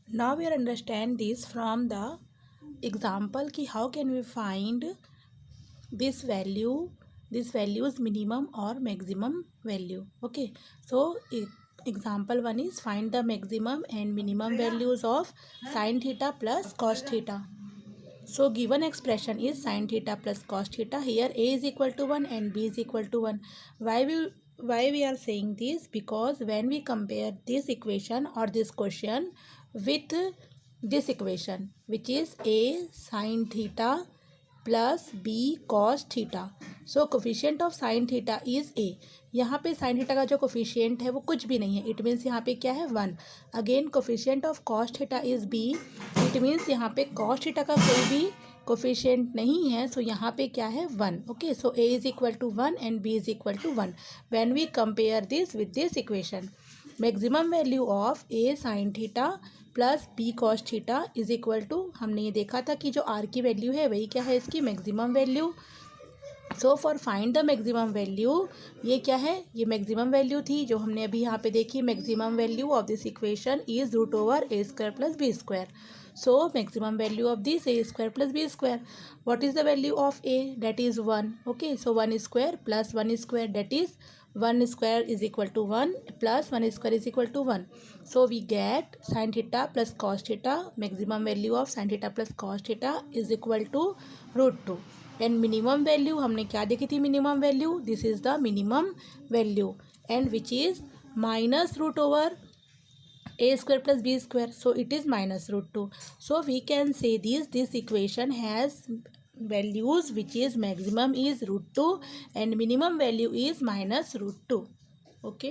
Now we understand this from the example कि how can we find this value's minimum or maximum value. Okay, so example 1 is find the maximum and minimum values of sin theta plus cos theta. So given expression is sin theta plus cos theta. Here a is equal to 1 and b is equal to 1. Why we are saying this? Because when we compare this equation or this question with this equation, which is a sin theta plus B cos theta, so coefficient of sine theta is A. यहाँ पे sine theta का जो coefficient है वो कुछ भी नहीं है, इट मीन्स यहाँ पे क्या है 1. Again coefficient of cos theta is B, it means यहाँ पे कॉस थीटा का कोई भी कोफिशिएंट नहीं है, सो यहाँ पे क्या है 1. Okay, so A is equal to 1 and B is equal to 1. When we compare this with this equation, maximum value of A sine theta plus B cos theta is equal to, हमने ये देखा था कि जो are की value है वही क्या है इसकी maximum value. So for find the maximum value, ये क्या है, ये मैक्सिमम वैल्यू थी जो हमने अभी यहाँ पे देखी. Maximum value of this equation is root over A square plus B square. So maximum value of this A square plus B square. What is the value of A? That is 1. Okay, so 1 square plus 1 square, that is 1 square is equal to 1 plus 1 square is equal to 1. So we get sin theta plus cos theta. Maximum value of sin theta plus cos theta is equal to root 2. And minimum value हमने क्या देखी थी? minimum value, this is the minimum value and which is minus root over a square plus b square. So it is minus root 2. So we can say this equation has values which is maximum is root 2 and minimum value is minus root 2. Okay.